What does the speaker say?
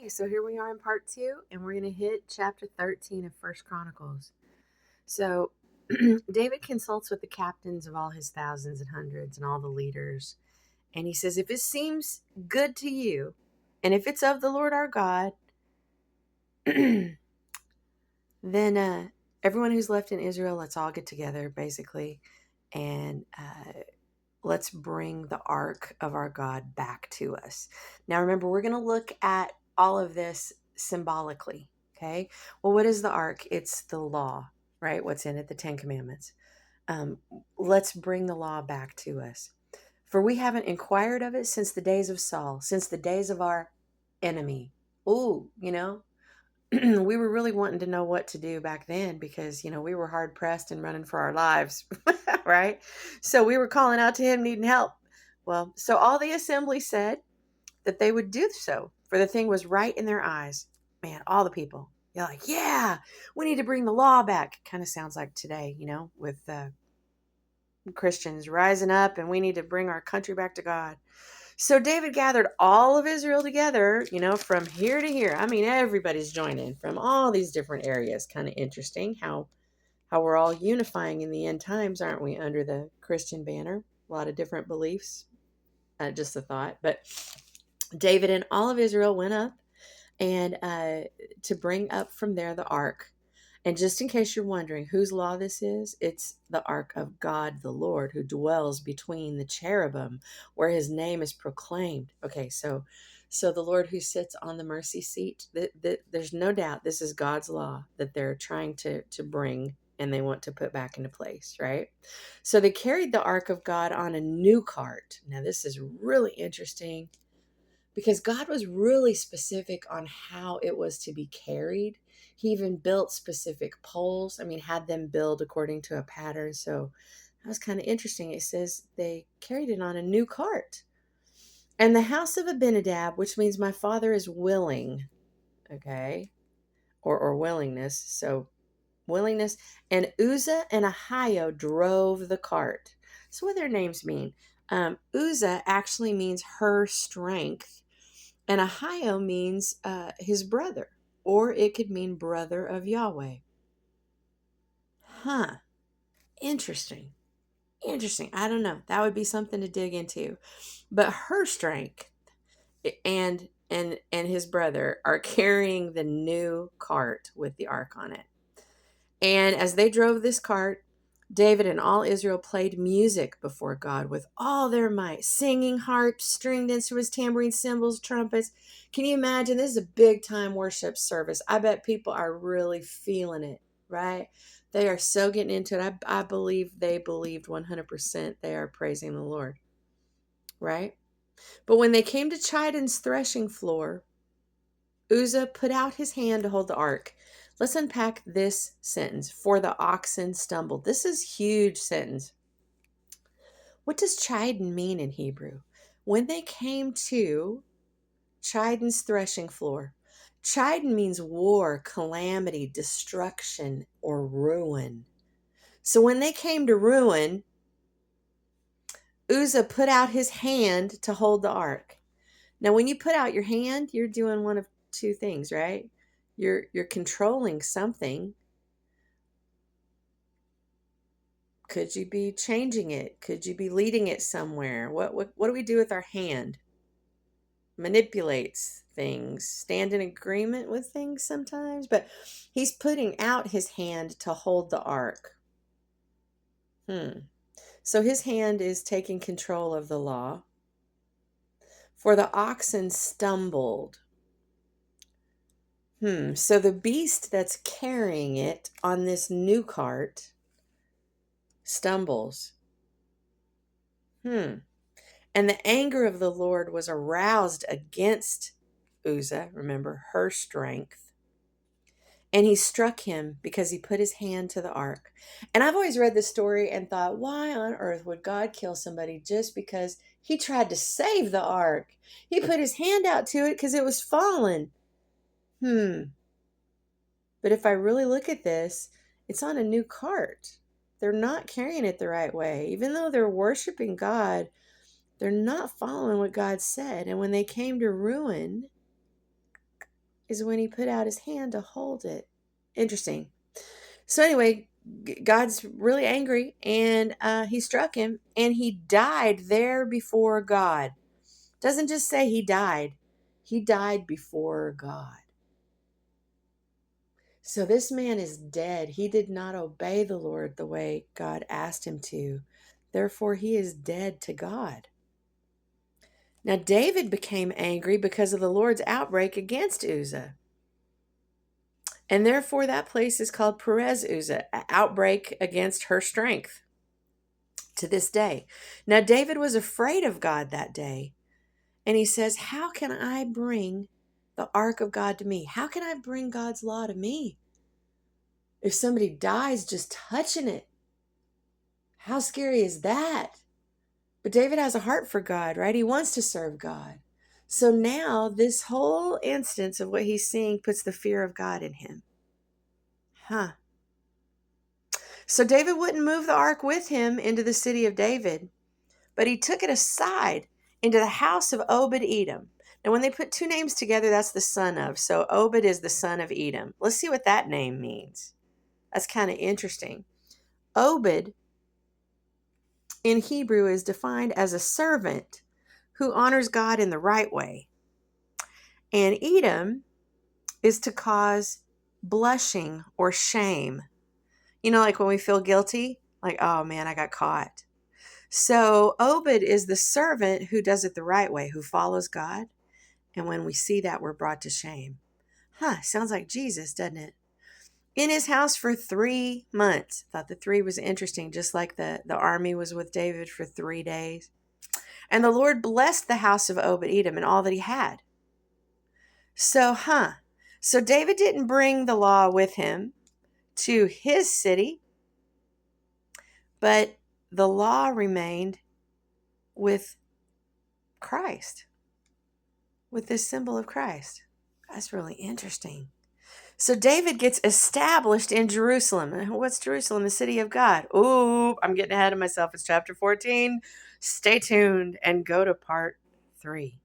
Okay, so here we are in part 2, and we're going to hit chapter 13 of First Chronicles. So David consults with the captains of all his thousands and hundreds and all the leaders, and he says, if it seems good to you, and if it's of the Lord our God, then everyone who's left in Israel, let's all get together, basically, and let's bring the ark of our God back to us. Now, remember, we're going to look at all of this symbolically. Okay. Well, what is the ark? It's the law, right? What's in it? The 10 Commandments. Um, let's bring the law back to us. For we haven't inquired of it since the days of Saul, since the days of our enemy. Ooh, we were really wanting to know what to do back then because, we were hard pressed and running for our lives, right? So we were calling out to him, needing help. Well, so all the assembly said that they would do so, for the thing was right in their eyes. Man, all the people, they're like, yeah, we need to bring the law back. Kind of sounds like today, with Christians rising up and we need to bring our country back to God. So David gathered all of Israel together, from here to here. I mean, everybody's joining from all these different areas. Kind of interesting how we're all unifying in the end times, aren't we, under the Christian banner? A lot of different beliefs. Just a thought. But David and all of Israel went up and to bring up from there the ark. And just in case you're wondering whose law this is, it's the ark of God the Lord, who dwells between the cherubim, where his name is proclaimed. Okay, so the Lord who sits on the mercy seat, there's no doubt this is God's law that they're trying to bring and they want to put back into place, right? So they carried the ark of God on a new cart. Now this is really interesting because God was really specific on how it was to be carried. He even built specific poles. I mean, had them build according to a pattern. So that was kind of interesting. It says they carried it on a new cart. And the house of Abinadab, which means my father is willing, okay, or willingness. So willingness. And Uzzah and Ahio drove the cart. So what do their names mean? Uzzah actually means her strength. And Ahio means his brother, or it could mean brother of Yahweh. Huh. Interesting. Interesting. I don't know. That would be something to dig into. But her strength and his brother are carrying the new cart with the ark on it. And as they drove this cart, David and all Israel played music before God with all their might, singing harps, stringed instruments, tambourines, cymbals, trumpets. Can you imagine? This is a big time worship service. I bet people are really feeling it, right? They are so getting into it. I believe they believed 100% they are praising the Lord, right? But when they came to Chidon's threshing floor, Uzzah put out his hand to hold the ark. Let's unpack this sentence. For the oxen stumbled. This is huge sentence. What does chidon mean in Hebrew? When they came to Chidon's threshing floor, chidon means war, calamity, destruction, or ruin. So when they came to ruin, Uzzah put out his hand to hold the ark. Now, when you put out your hand, you're doing one of two things, right? You're controlling something. Could you be changing it? Could you be leading it somewhere? What do we do with our hand? Manipulates things, stand in agreement with things sometimes, but he's putting out his hand to hold the ark. So his hand is taking control of the law. For the oxen stumbled. So the beast that's carrying it on this new cart stumbles. And the anger of the Lord was aroused against Uzzah, remember, her strength. And he struck him because he put his hand to the ark. And I've always read this story and thought, why on earth would God kill somebody just because he tried to save the ark? He put his hand out to it because it was fallen. But if I really look at this, it's on a new cart. They're not carrying it the right way. Even though they're worshiping God, they're not following what God said. And when they came to ruin, is when he put out his hand to hold it. Interesting. So anyway, God's really angry, and he struck him, and he died there before God. Doesn't just say he died before God. So this man is dead. He did not obey the Lord the way God asked him to. Therefore, he is dead to God. Now, David became angry because of the Lord's outbreak against Uzzah. And therefore, that place is called Perez Uzzah, outbreak against her strength, to this day. Now, David was afraid of God that day. And he says, how can I bring the ark of God to me? How can I bring God's law to me? If somebody dies just touching it, how scary is that? But David has a heart for God, right? He wants to serve God. So now this whole instance of what he's seeing puts the fear of God in him. So David wouldn't move the ark with him into the city of David, but he took it aside into the house of Obed-Edom. Now, when they put two names together, that's the son of. So Obed is the son of Edom. Let's see what that name means. That's kind of interesting. Obed in Hebrew is defined as a servant who honors God in the right way. And Edom is to cause blushing or shame. You know, like when we feel guilty, like, oh man, I got caught. So Obed is the servant who does it the right way, who follows God. And when we see that, we're brought to shame. Sounds like Jesus, doesn't it? In his house for 3 months. Thought the 3 was interesting, just like the army was with David for 3 days. And the Lord blessed the house of Obed-Edom and all that he had. So David didn't bring the law with him to his city, but the law remained with Christ, with this symbol of Christ. That's really interesting. So David gets established in Jerusalem. What's Jerusalem? The city of God. Ooh, I'm getting ahead of myself. It's chapter 14. Stay tuned and go to part 3.